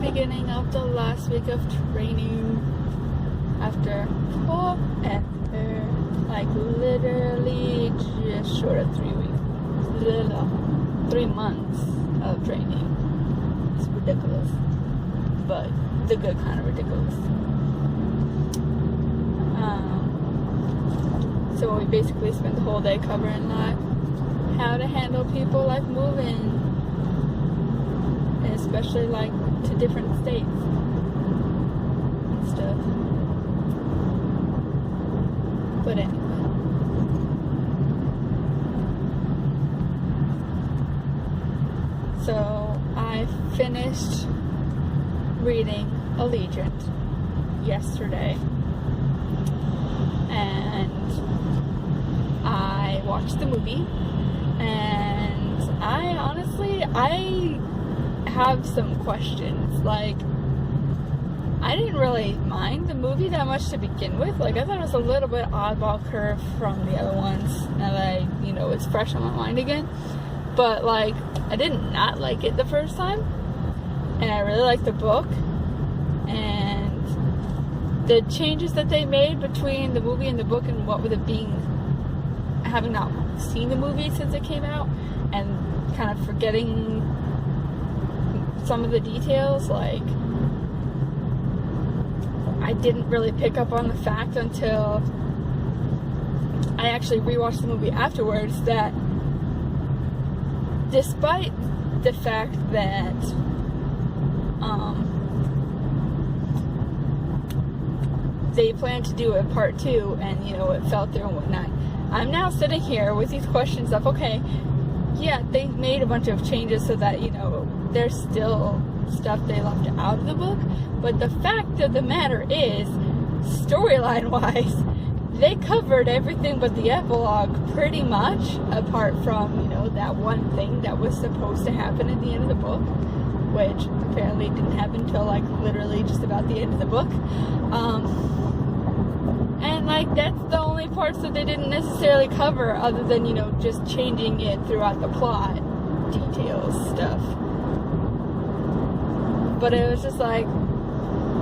beginning of the last week of training after forever, like literally just short of 3 weeks, 3 months of training. It's ridiculous, but the good kind of ridiculous. So we basically spent the whole day covering like how to handle people like moving, and especially like to different states and stuff. But anyway, so I finished reading Allegiant yesterday, and I watched the movie, and I have some questions. Like, I didn't really mind the movie that much to begin with. Like, I thought it was a little bit oddball curve from the other ones, now that it's fresh on my mind again. But like, I did not like it the first time, and I really liked the book, and the changes that they made between the movie and the book, and what with it being, having not seen the movie since it came out, and kind of forgetting some of the details, like, I didn't really pick up on the fact until I actually rewatched the movie afterwards that despite the fact that they planned to do a part 2 and it fell through and whatnot, I'm now sitting here with these questions of, okay, yeah, they made a bunch of changes so that there's still stuff they left out of the book, but the fact of the matter is, storyline wise, they covered everything but the epilogue pretty much, apart from that one thing that was supposed to happen at the end of the book, which apparently didn't happen until like literally just about the end of the book. And like, that's the only parts that they didn't necessarily cover, other than just changing it throughout the plot details stuff. But it was just like,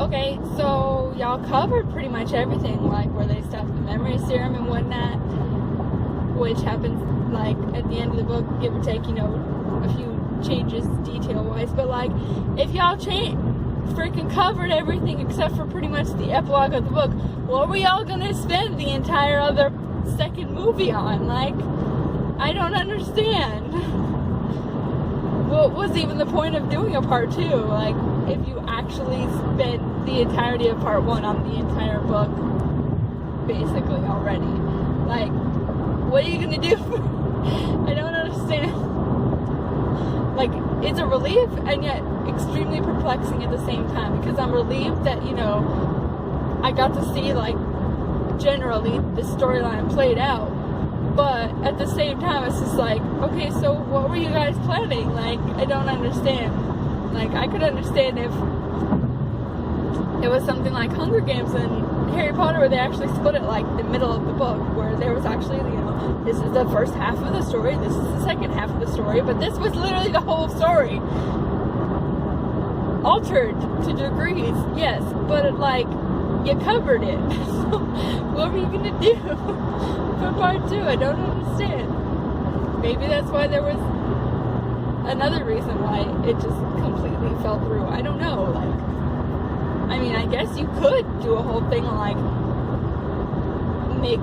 okay, so y'all covered pretty much everything, like where they stuffed the memory serum and whatnot, which happens like at the end of the book, give or take, a few changes detail wise. But like, if y'all freaking covered everything except for pretty much the epilogue of the book, what were y'all gonna spend the entire other second movie on? Like, I don't understand. What was even the point of doing a part 2? Like, if you actually spent the entirety of part 1 on the entire book, basically already. Like, what are you gonna do? I don't understand. Like, it's a relief and yet extremely perplexing at the same time, because I'm relieved that, I got to see, like, generally the storyline played out. But at the same time, it's just like, okay, so what were you guys planning? Like, I don't understand. Like, I could understand if it was something like Hunger Games and Harry Potter, where they actually split it like the middle of the book, where there was actually, this is the first half of the story, this is the second half of the story, but this was literally the whole story. Altered to degrees, yes, but like, you covered it. So what were you gonna do for part 2? I don't understand. Maybe that's why there was another reason why it just completely fell through. I don't know. Like, I mean, I guess you could do a whole thing on like make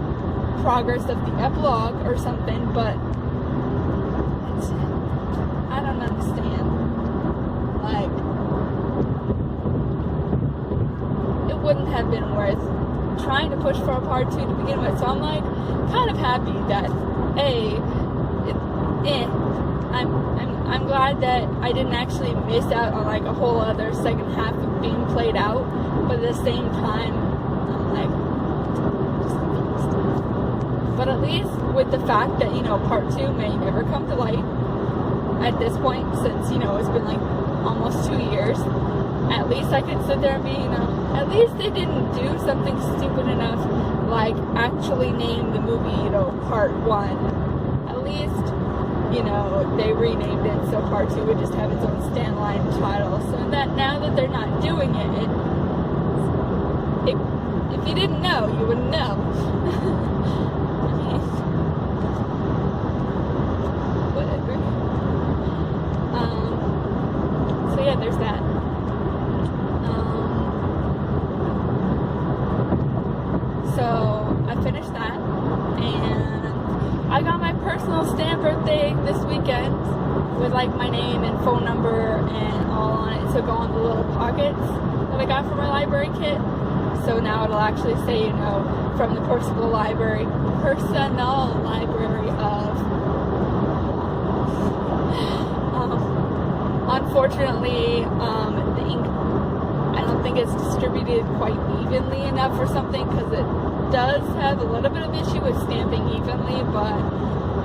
progress of the epilogue or something, but I don't understand. Like, wouldn't have been worth trying to push for a part 2 to begin with. So I'm like kind of happy that I'm glad that I didn't actually miss out on like a whole other second half of being played out, but at the same time I'm like just confused. But at least with the fact that part 2 may never come to light at this point, since it's been like almost 2 years, at least I could sit there and be, at least they didn't do something stupid enough, like actually name the movie, part 1. At least you know, they renamed it so part 2 would just have its own standalone title. So that now that they're not doing it, if you didn't know, you wouldn't know. Whatever. So yeah, there's that. So I finished that, and I got my personal stamper thing this weekend with like my name and phone number and all on it to go on the little pockets that I got from my library kit. So now it'll actually say, you know, from the personal library of unfortunately, the ink, I don't think it's distributed quite evenly enough or something, because it does have a little bit of issue with stamping evenly, but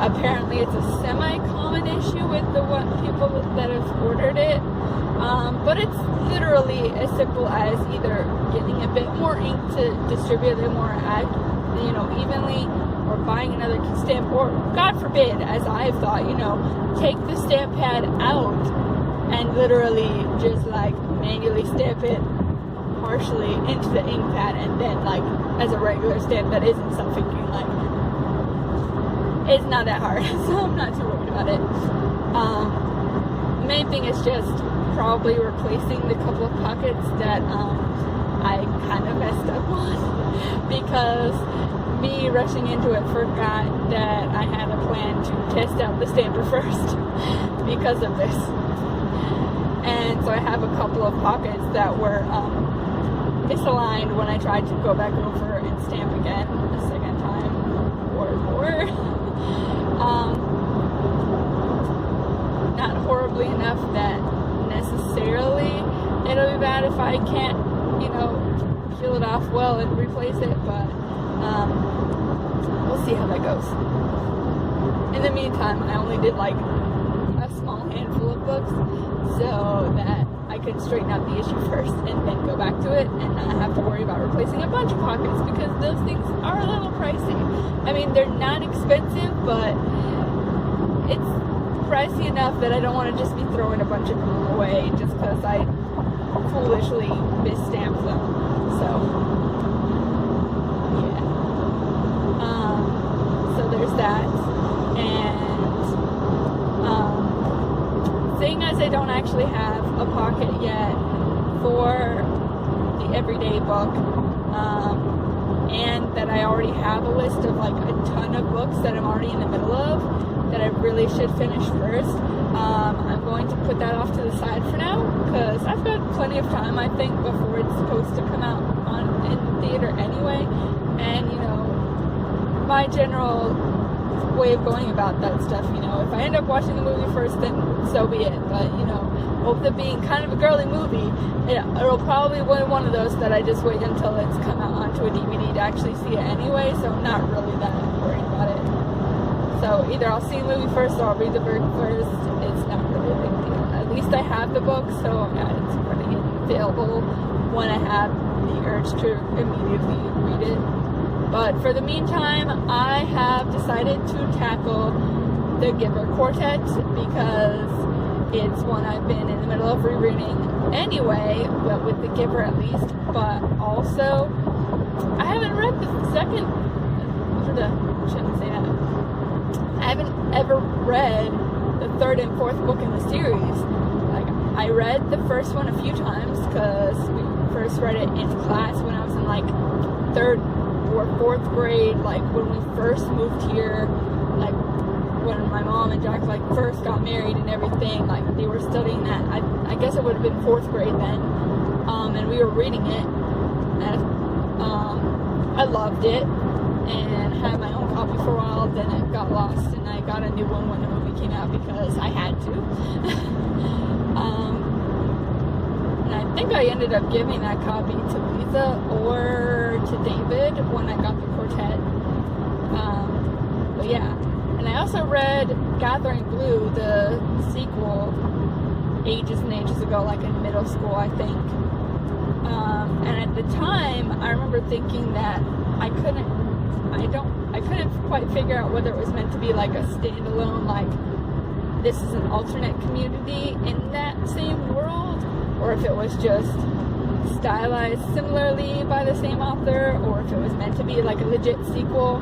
apparently it's a semi-common issue with the people that have ordered it. But it's literally as simple as either getting a bit more ink to distribute it more, you know, evenly, or buying another stamp, or God forbid, as I've thought, you know, take the stamp pad out and literally just like manually stamp it partially into the ink pad, and then like as a regular stamp that isn't suffocating. Like, it's not that hard, so I'm not too worried about it. The main thing is just probably replacing the couple of pockets that I kind of messed up on, because me rushing into it forgot that I had a plan to test out the stamper first because of this. And so I have a couple of pockets that were misaligned when I tried to go back over and stamp again a second time or more. Not horribly enough that necessarily it'll be bad if I can't, you know, peel it off well and replace it, but we'll see how that goes. In the meantime, I only did like a small handful of books so that I could straighten out the issue first and then go back to it and not have to worry about replacing a bunch of pockets, because those things are a little pricey. I mean, they're not expensive, but it's pricey enough that I don't want to just be throwing a bunch of them away just because I foolishly misstamped them. So yeah. So there's that. And seeing as I don't actually have a pocket yet for the everyday book, and that I already have a list of like a ton of books that I'm already in the middle of that I really should finish first, I'm going to put that off to the side for now, because I've got plenty of time, I think, before it's supposed to come out in theater anyway. And you know, my general way of going about that stuff, you know, if I end up watching the movie first, then so be it. But you know, with it being kind of a girly movie, it'll probably be one of those that I just wait until it's come out onto a DVD to actually see it anyway, so I'm not really that worried about it. So either I'll see the movie first or I'll read the book first. It's not really a big deal. At least I have the book, so it's pretty available when I have the urge to immediately read it. But for the meantime, I have decided to tackle the Giver Quartet, because it's one I've been in the middle of rereading anyway, but with the Giver at least. But also, I haven't read the second, shouldn't say that. I haven't ever read the third and fourth book in the series. Like, I read the first one a few times because we first read it in class when I was in like third or fourth grade, like when we first moved here, like when my mom and Jack like first got married and everything, like they were studying that. I guess it would have been fourth grade then, and we were reading it, and I loved it and had my own copy for a while. Then it got lost and I got a new one when the movie came out because I had to. And I think I ended up giving that copy to Lisa or to David when I got the quartet. But yeah. And I also read Gathering Blue, the sequel, ages and ages ago, like in middle school, I think. And at the time, I remember thinking that I couldn't quite figure out whether it was meant to be like a standalone, like this is an alternate community in that same world, or if it was just stylized similarly by the same author, or if it was meant to be like a legit sequel.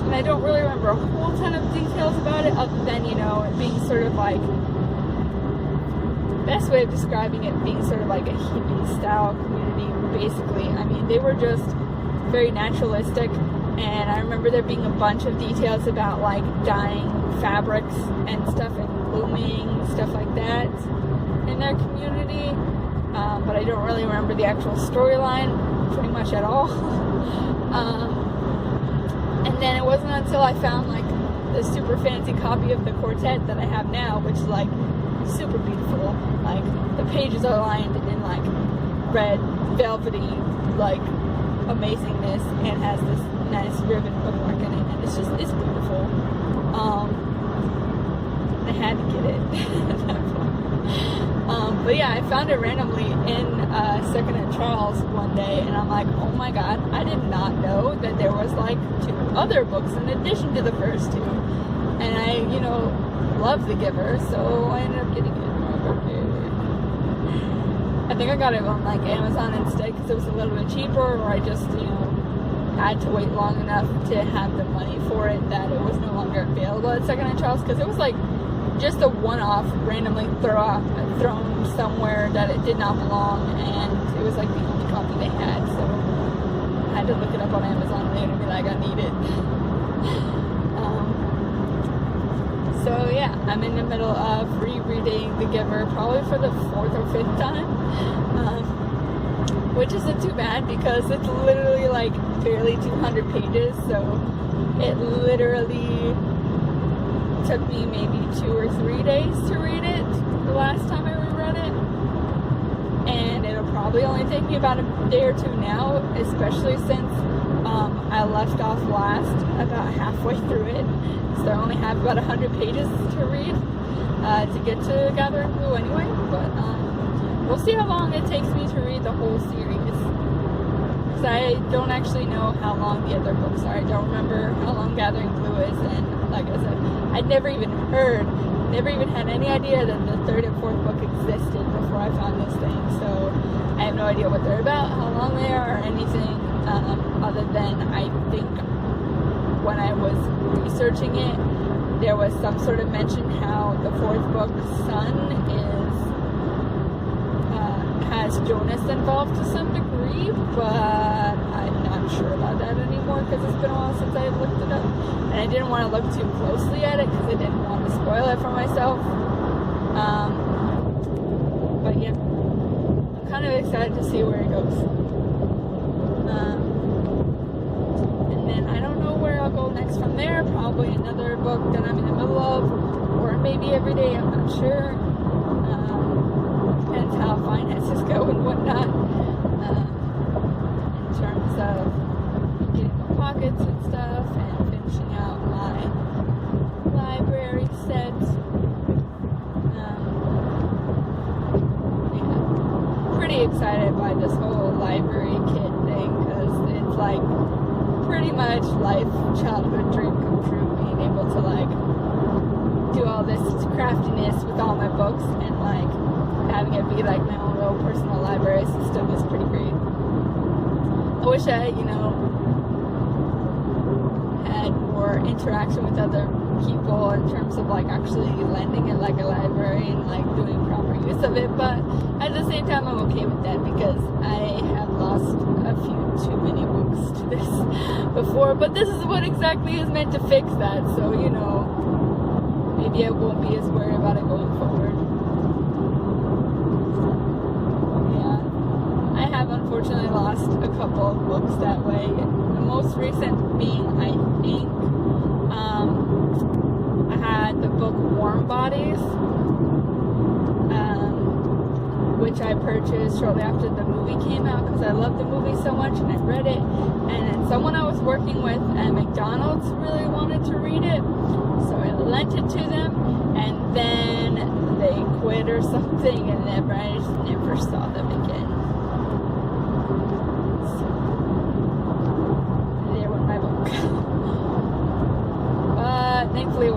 And I don't really remember a whole ton of details about it, other than, you know, it being sort of like, best way of describing it being sort of like a hippie style community, basically. I mean, they were just very naturalistic, and I remember there being a bunch of details about like dyeing fabrics and stuff, and looming, stuff like that in their community, but I don't really remember the actual storyline pretty much at all. And then it wasn't until I found like the super fancy copy of the Quartet that I have now, which is like super beautiful. Like the pages are lined in like red velvety like amazingness, and has this nice ribbon bookmark in it, and it's beautiful. I had to get it at that point. But yeah, I found it randomly in Secondhand Charles one day, and I'm like, oh my god, I did not know that there was like 2 other books in addition to the first 2. And I, you know, love The Giver, so I ended up getting it for my birthday. I think I got it on like Amazon instead because it was a little bit cheaper, or I just, you know, had to wait long enough to have the money for it that it was no longer available at Secondhand Charles, because it was like just a one-off, randomly thrown somewhere that it did not belong, and it was like the only copy they had, so I had to look it up on Amazon later and be like, I need it. So yeah, I'm in the middle of rereading The Giver, probably for the 4th or 5th time, which isn't too bad because it's literally like barely 200 pages, so it literally took me maybe 2 or 3 days to read it the last time I reread it, and it'll probably only take me about a day or 2 now, especially since I left off last about halfway through it, so I only have about 100 pages to read to get to Gathering Blue anyway, but we'll see how long it takes me to read the whole series, because I don't actually know how long the other books are. I don't remember how long Gathering Blue is, and like I said, I'd never even had any idea that the 3rd and 4th book existed before I found this thing, so I have no idea what they're about, how long they are, or anything, other than I think when I was researching it, there was some sort of mention how the 4th book's son has Jonas involved to some degree, but I'm not sure about that anymore because it's been a while since I looked it up, and I didn't want to look too closely at it because I didn't want to spoil it for myself. But yeah, I'm kind of excited to see where it goes. And then I don't know where I'll go next from there. Probably another book that I'm in the middle of, or maybe every day, I'm not sure. Depends how finances go and whatnot, in terms of getting my pockets and stuff, and finishing out my library set. Yeah, pretty excited by this whole library kit thing, because it's like pretty much childhood dream come true, being able to like do all this craftiness with all my books, and like having it be like my own little personal library system is pretty great. I wish I, you know, had more interaction with other people in terms of like actually lending it like a library and like doing proper use of it, but at the same time I'm okay with that because I have lost a few too many books to this before, but this is what exactly is meant to fix that, so you know, maybe I won't be as worried about it going forward. I have unfortunately lost a couple of books that way. The most recent being, I think, I had the book Warm Bodies, which I purchased shortly after the movie came out because I loved the movie so much and I read it. And then someone I was working with at McDonald's really wanted to read it, so I lent it to them, and then they quit or something, and I just never saw them again. Thankfully it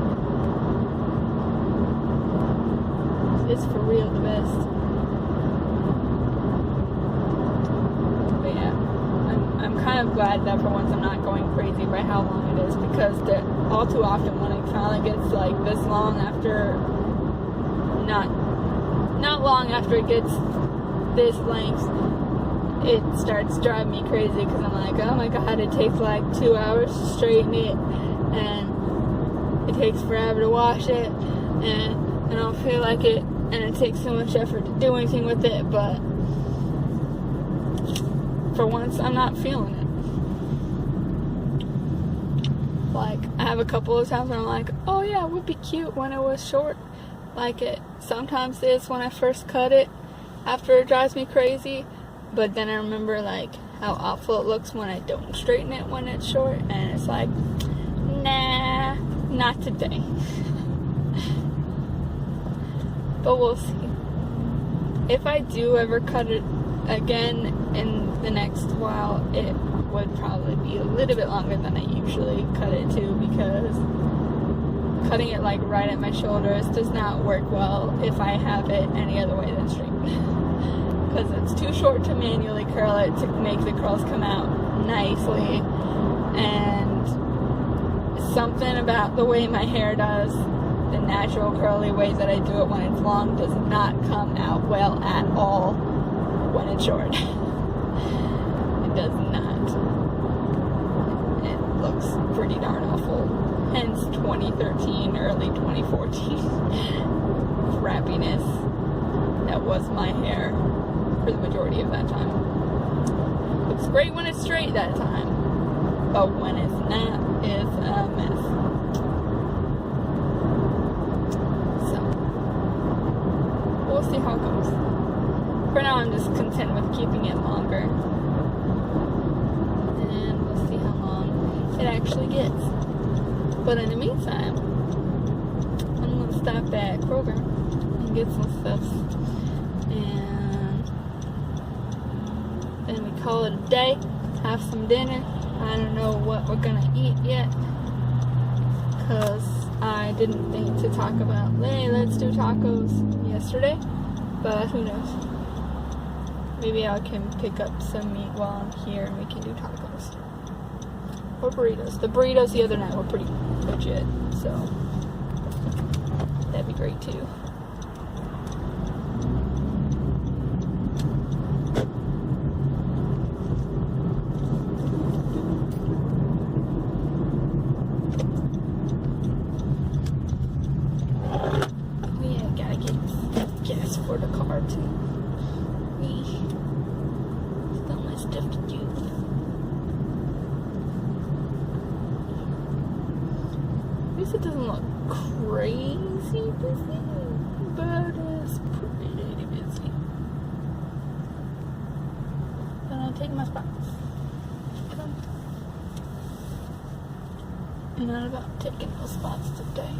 glad that for once I'm not going crazy by how long it is, because all too often when it finally gets like this long after, not long after it gets this length, it starts driving me crazy, because I'm like, oh my god, it takes like 2 hours to straighten it, and it takes forever to wash it, and I don't feel like it, and it takes so much effort to do anything with it, but for once I'm not feeling it. Like, I have a couple of times where I'm like, oh yeah, it would be cute when it was short, like it sometimes is when I first cut it after it drives me crazy. But then I remember like how awful it looks when I don't straighten it when it's short, and it's like, nah, not today. But we'll see. If I do ever cut it again in the next while, it would probably be a little bit longer than I usually cut it to, because cutting it like right at my shoulders does not work well if I have it any other way than straight. Because it's too short to manually curl it to make the curls come out nicely, and something about the way my hair does, the natural curly way that I do it when it's long, does not come out well at all when it's short. It does not. It looks pretty darn awful. Hence 2013, early 2014 crappiness that was my hair for the majority of that time. Looks great when it's straight that time, but when it's not, it's a mess. So, we'll see how it goes. For now, I'm just content with keeping it longer, and we'll see how long it actually gets. But in the meantime, I'm gonna stop at Kroger and get some stuff, and then we call it a day, have some dinner. I don't know what we're gonna eat yet, because I didn't think to talk about, hey, let's do tacos yesterday, but who knows. Maybe I can pick up some meat while I'm here and we can do tacos. Or burritos. The burritos the other night were pretty legit, so that'd be great too. Oh yeah, gotta get gas for the car too. Still my stuff to do. It doesn't look crazy busy, but it's pretty busy. Then I'll take my spots. I'm not about taking those spots today.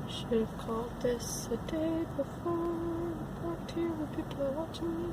Should have called this a day before. Here when people are watching me.